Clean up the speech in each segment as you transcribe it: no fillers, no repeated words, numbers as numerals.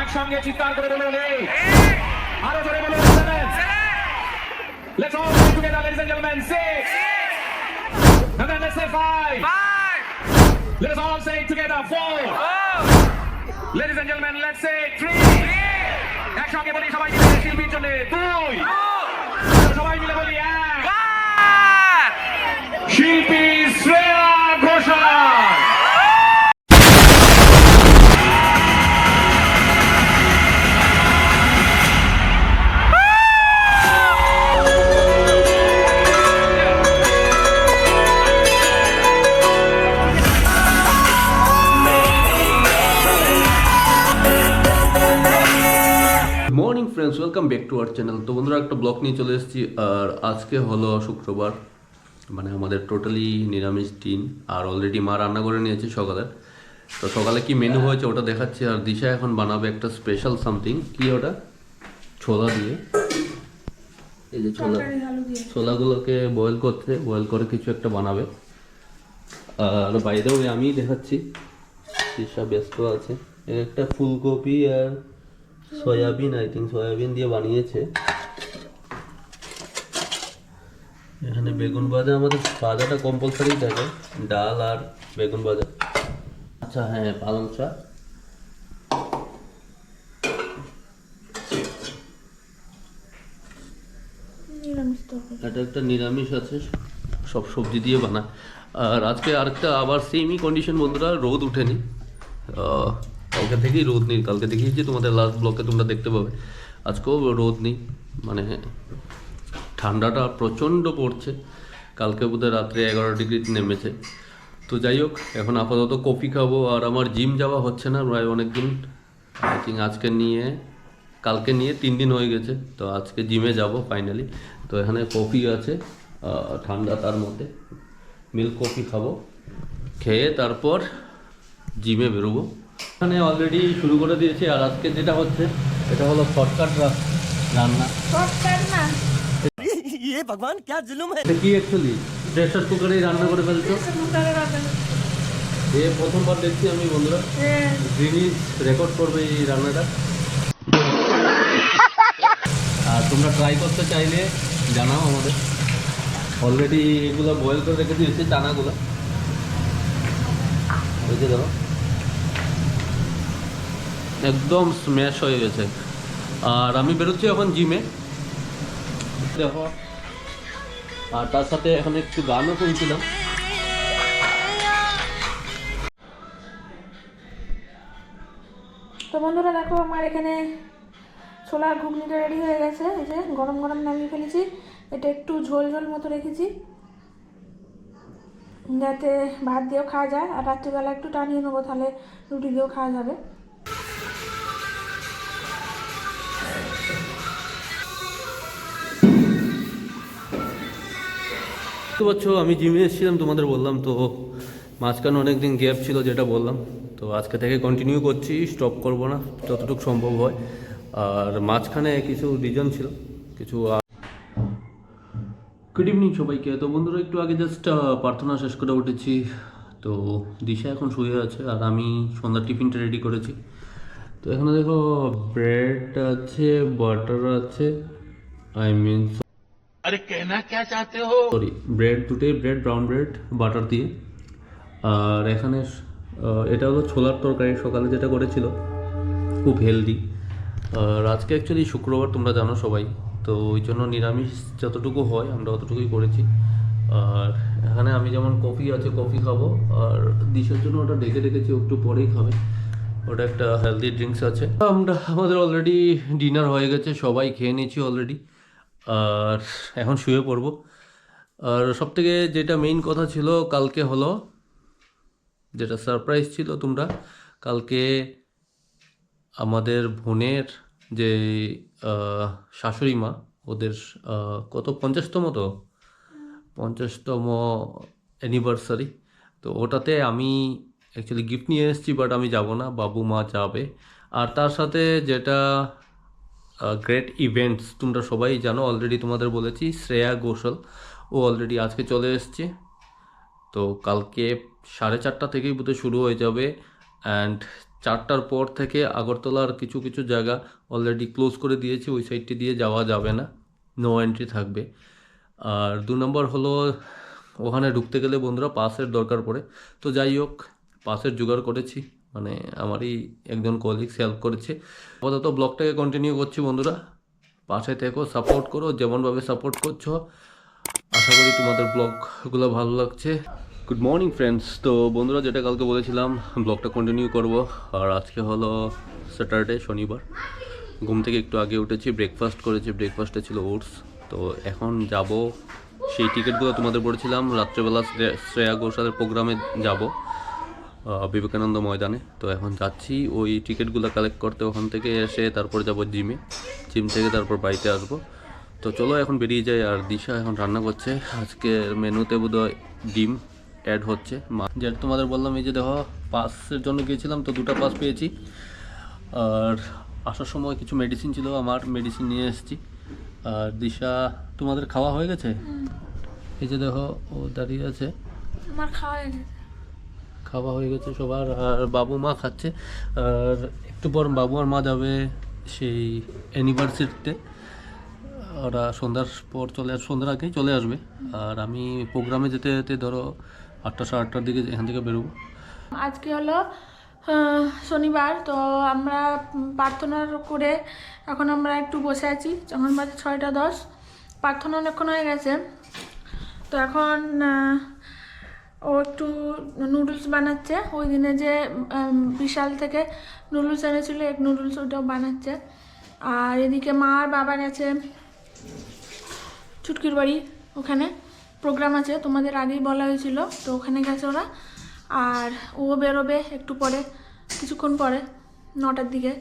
একসঙ্গে চিৎকার করে বলুন এই আরো জোরে বলুন 7 let's all sing together ladies and gentlemen 6 and then let's say 5 let us all say it together 4 ladies and gentlemen let's say 3 একসঙ্গে বলি সবাই মিলে শিল্পীর জন্য 2 সবাই মিলে বলি 1 শিল্পী Shreya Ghoshal morning friends, welcome back to our channel. তো বন্ধুরা, একটা ব্লগ নিয়ে চলে এসেছি। আর আজকে হলো শুক্রবার, মানে আমাদের টোটালি নিরামিষ দিন। আর অলরেডি মা রান্না করে নিয়েছে সকালে। তো সকালে কি মেনু হয়েছে ওটা দেখাচ্ছি। আর দিশা এখন বানাবে একটা স্পেশাল সামথিং। কি ওটা? ছোলা দিয়ে, এই যে ছোলাগুলোকে বয়েল করে কিছু একটা বানাবে। আর বাইরেও আমি দেখাচ্ছি, দিশা ব্যস্ত আছে। একটা ফুলকপি আর সয়াবিন, আই থিঙ্ক সয়াবিন দিয়ে বানিয়েছে। এখানে বেগুন ভাজা, আমাদের ভাজাটা কম্পালসারি থাকে, ডাল আর বেগুন ভাজা। আচ্ছা হ্যাঁ, পালং শাক। এটা একটা নিরামিষ আছে, সব সবজি দিয়ে বানায়। আর আজকে আরেকটা আবার সেমই কন্ডিশন বন্ধুরা, রোদ উঠেনি। কালকে থেকেই রোদ নেই, কালকে দেখিয়েছি তোমাদের লাস্ট ব্লকে, তোমরা দেখতে পাবে। আজকেও রোদ নেই, মানে ঠান্ডাটা প্রচণ্ড পড়ছে। কালকে বোধহয় রাত্রে 11 ডিগ্রি নেমেছে। তো যাই হোক, এখন আপাতত কফি খাবো। আর আমার জিম যাওয়া হচ্ছে না প্রায় অনেক দিন, আই থিঙ্ক কালকে নিয়ে 3 দিন হয়ে গেছে। তো আজকে জিমে যাব ফাইনালি। তো এখানে কফি আছে ঠান্ডা, তার মধ্যে মিল্ক কফি খাবো, খেয়ে তারপর জিমে বেরোবো। এখানে অলরেডি শুরু করে দিয়েছি। আর আজকে যেটা হচ্ছে, এটা হলো শর্টকাট রান্না। ये भगवान क्या जुल्म है। কি অ্যাকচুয়ালি প্রেসার কুকারেই রান্না করে ফেলছো? এ প্রথমবার দেখছি আমি বন্ধুরা, গিনিস রেকর্ড করবে এই রান্নাটা। আর তোমরা ট্রাই করতে চাইলে জানাও আমাদের। অলরেডি এগুলো বয়েল করে রেখে দিয়েছি, চানাগুলো বুঝে দাও, একদম স্ম্যাশ হয়ে গেছে। আর আমি বেরোচ্ছি এখন জিমে, দেখো। আর তার সাথে এখন একটু গানও শুনছিলাম। তো বন্ধুরা দেখো, আমার এখানে ছোলা ঘুগনিটা রেডি হয়ে গেছে। এই যে গরম গরম নামিয়ে ফেলেছি। এটা একটু ঝোল ঝোল মতো রেখেছি, যাতে ভাত দিয়েও খাওয়া যায়। আর রাত্রিবেলা একটু টানিয়ে নেবো, তাহলে রুটি দিয়েও খাওয়া যাবে। বুঝতে পারছো, আমি জিমে এসেছিলাম তোমাদের বললাম। তো মাঝখানে অনেক দিন গ্যাপ ছিল, যেটা বললাম। তো আজকে থেকে কন্টিনিউ করছি, স্টপ করব না যতটুকু সম্ভব হয়। আর মাঝখানে কিছু রিজন ছিল, কিছু। গুড ইভিনিং সবাইকে। তো বন্ধুরা, একটু আগে জাস্ট প্রার্থনা শেষ করে উঠেছি। তো দিশা এখন শুয়ে আছে, আর আমি সন্ধ্যার টিফিনটা রেডি করেছি। তো এখানে দেখো, ব্রেড আছে, বাটার আছে, আই মিন अरे कहना क्या चाहते हो সরি, দুটোই ব্রেড, ব্রাউন ব্রেড বাটার দিয়ে। আর এখানে এটা হলো ছোলার তরকারি, সকালে যেটা করেছিল, খুব হেলদি। আর আজকে অ্যাকচুয়ালি শুক্রবার, তোমরা জানো সবাই। তো ওই জন্য নিরামিষ যতটুকু হয় আমরা অতটুকুই করেছি। আর এখানে আমি যেমন কফি আছে, কফি খাবো। আর দিশার জন্য ওটা ডেকে রেখেছি, একটু পরেই খাবে। ওটা একটা হেলদি ড্রিঙ্কস আছে। আমাদের অলরেডি ডিনার হয়ে গেছে, সবাই খেয়ে নিয়েছি অলরেডি। আর এখন শুয়ে পড়বো। আর সবথেকে যেটা মেইন কথা ছিল কালকে হলো, যেটা সারপ্রাইজ ছিল, তোমরা কালকে আমাদের বোনের যে শাশুড়ি মা, ওদের কত 50তম, তো 50তম অ্যানিভার্সারি। তো ওটাতে আমি অ্যাকচুয়ালি গিফট নিয়ে এসেছি, বাট আমি যাব না, বাবু মা যাবে। আর তার সাথে যেটা গ্রেট ইভেন্টস, তোমরা সবাই জানো, অলরেডি তোমাদের বলেছি, শ্রেয়া ঘোষাল ও অলরেডি আজকে চলে এসছে। তো কালকে 4:30 থেকেই বোধহয় শুরু হয়ে যাবে। অ্যান্ড 4টার পর থেকে আগরতলার কিছু কিছু জায়গা অলরেডি ক্লোজ করে দিয়েছে, ওই সাইডটি দিয়ে যাওয়া যাবে না, নো এন্ট্রি থাকবে। আর 2 নম্বর হলো ওখানে ঢুকতে গেলে বন্ধুরা পাসের দরকার পড়ে। তো যাই হোক, পাসের জোগাড় করেছি, মানে আমারই একজন কলিগস হেল্প করেছে। আপাতত ব্লগটাকে কন্টিনিউ করছি বন্ধুরা, পাশে থেকো, সাপোর্ট করো যেমনভাবে সাপোর্ট করছো। আশা করি তোমাদের ব্লগগুলো ভালো লাগছে। Good morning friends. তো বন্ধুরা, যেটা কালকে বলেছিলাম ব্লগটা কন্টিনিউ করব, আর আজকে হলো স্যাটারডে, শনিবার। ঘুম থেকে একটু আগে উঠেছি, ব্রেকফাস্ট করেছি, ব্রেকফাস্টে ছিল ওটস। তো এখন যাব, সেই টিকিটগুলো তোমাদের বলেছিলাম রাত্রেবেলা শ্রেয়া ঘোষালের প্রোগ্রামে যাব বিবেকানন্দ ময়দানে। তো এখন যাচ্ছি ওই টিকিটগুলো কালেক্ট করতে, ওখান থেকে এসে তারপর যাব জিমে, জিম থেকে তারপর বাড়িতে আসবো। তো চলো এখন বেরিয়ে যাই। আর দিশা এখন রান্না করছে, আজকের মেনুতে বোধহয় ডিম অ্যাড হচ্ছে। যেটা তোমাদের বললাম, এই যে দেখো পাসের জন্য গিয়েছিলাম, তো 2টা পাস পেয়েছি। আর আসার সময় কিছু মেডিসিন ছিল, আমার মেডিসিন নিয়ে এসেছি। আর দিশা, তোমাদের খাওয়া হয়ে গেছে? এই যে দেখো ও দাঁড়িয়ে আছে, আমার খাওয়া হয়ে গেছে সবার। আর বাবু মা খাচ্ছে। আর একটু পর বাবু আর মা যাবে সেই অ্যানিভার্সারিতে, ওরা সন্ধ্যার পর সন্ধ্যার আগেই চলে আসবে। আর আমি প্রোগ্রামে যেতে যেতে ধরো 8টা, 8:30টার দিকে এখান থেকে বেরোবো। আজকে হলো শনিবার, তো আমরা প্রার্থনা করে এখন আমরা একটু বসে আছি। যখন বাজে 6:10, প্রার্থনা অনেকক্ষণ হয়ে গেছে। তো এখন ও একটু নুডলস বানাচ্ছে, ওই দিনে যে বিশাল থেকে নুডলস এনেছিল, এক নুডলস, ওটাও বানাচ্ছে। আর এদিকে মা আর বাবা গেছে চুটকির বাড়ি, ওখানে প্রোগ্রাম আছে, তোমাদের আগেই বলা হয়েছিল, তো ওখানে গেছে ওরা। আর ও বেরোবে একটু পরে, কিছুক্ষণ পরে, 9টার দিকে,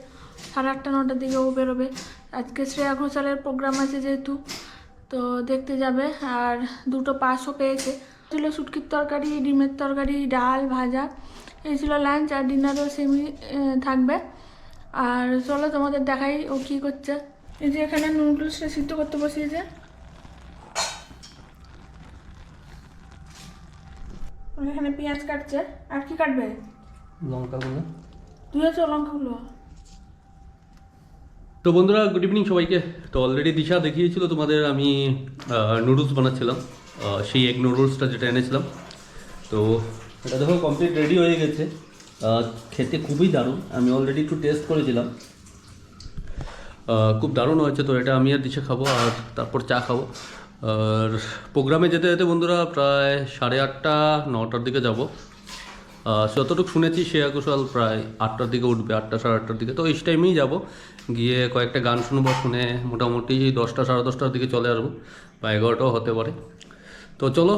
8:30, 9টার দিকে ও বেরোবে। আজকে শ্রেয়া ঘোষালের প্রোগ্রাম আছে যেহেতু, তো দেখতে যাবে। আর 2টো পাসও পেয়েছে। ছিল শুটকির তরকারি, ডিমের তরকারি, ডাল, ভাজা, এই ছিল লাঞ্চ। আর ডিনারও সেমই থাকবে। আর চলো তোমাদের দেখাই ও কী করছে। এই যে এখানে নুডলসটা সিদ্ধ করতে বসিয়েছে, এখানে পেঁয়াজ কাটছে। আর কি কাটবে? লঙ্কাগুলো। তুই আছো লঙ্কাগুলো। তো বন্ধুরা, গুড ইভিনিং সবাইকে। তো অলরেডি দিশা দেখিয়েছিল তোমাদের, আমি নুডলস বানাচ্ছিলাম, সেই এগ নুডলসটা যেটা এনেছিলাম। তো এটা দেখো কমপ্লিট রেডি হয়ে গেছে। খেতে খুবই দারুণ, আমি অলরেডি একটু টেস্ট করেছিলাম, খুব দারুণ হয়েছে। তো এটা আমি আর দিশা খাবো, আর তারপর চা খাবো। আর প্রোগ্রামে যেতে যেতে বন্ধুরা প্রায় 8:30, 9টার দিকে যাব। যতটুকু শুনেছি শ্রেয়া ঘোষাল প্রায় 8টার দিকে উঠবে, 8টা, 8:30টার দিকে। তো এই টাইমেই যাব, গিয়ে কয়েকটা গান শুনবো, শুনে মোটামুটি 10টা, 10:30টার দিকে চলে আসবো, বা 11টাও হতে পারে। তো চলো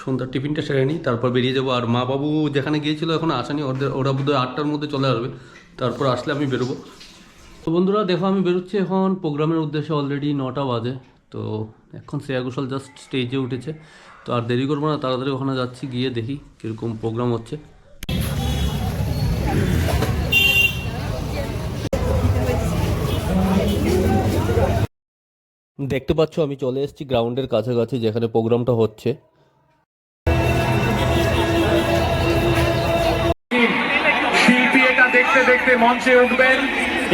সন্ধ্যার টিফিনটা সেরে নিই, তারপর বেরিয়ে যাবো। আর মা বাবু যেখানে গিয়েছিলো এখন আসেনি, ওরা বোধহয় 8টার মধ্যে চলে আসবে, তারপর আসলে আমি বেরোবো। তো বন্ধুরা দেখো, আমি বেরোচ্ছি এখন প্রোগ্রামের উদ্দেশ্যে। অলরেডি 9টা বাজে। তো এখন শ্রেয়া ঘোষাল জাস্ট স্টেজে উঠেছে, তো আর দেরি করবো না, তাড়াতাড়ি ওখানে যাচ্ছি, গিয়ে দেখি কীরকম প্রোগ্রাম হচ্ছে। দেখতে পাচ্ছ আমি চলে এসেছি গ্রাউন্ডের কাছাকাছি, যেখানে প্রোগ্রামটা হচ্ছে। শিল্পী এটা দেখতে দেখতে মঞ্চে উঠবেন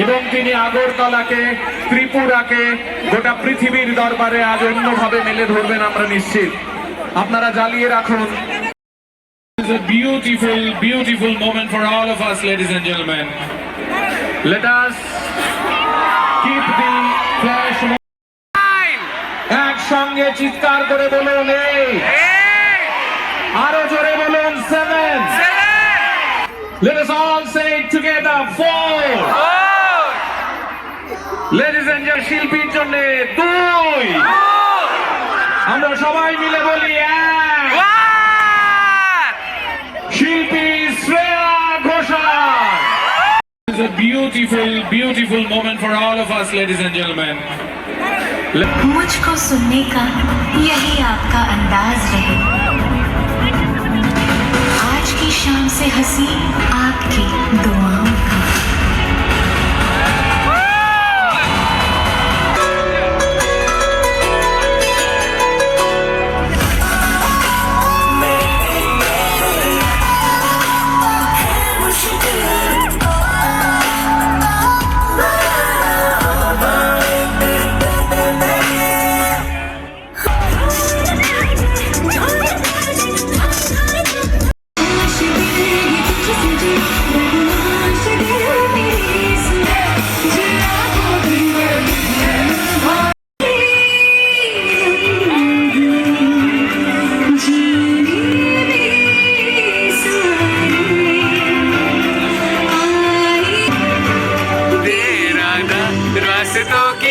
এবং তিনি আগরতলাকে, ত্রিপুরাকে, গোটা পৃথিবীর দরবারে আজ অন্যভাবে মেলে ধরবেন আমরা নিশ্চিত। আপনারা জ্বালিয়ে রাখুন। It's a beautiful, beautiful moment for all of us, ladies and gentlemen. Let us keep the flash. একসঙ্গে চিৎকার করে বলুন এই, আরো জোরে বলুন 7. Let us all say it together 4. Ladies and gentlemen, শিল্পীর জন্য 2. আমরা সবাই মিলে বলি 1. শিল্পী Shreya Ghoshal. It's a beautiful, beautiful moment for all of us, ladies and gentlemen. मुझको सुनने का यही आपका अंदाज रहे। आज की शाम से हंसी आपकी दुआओं का। दोस्तों की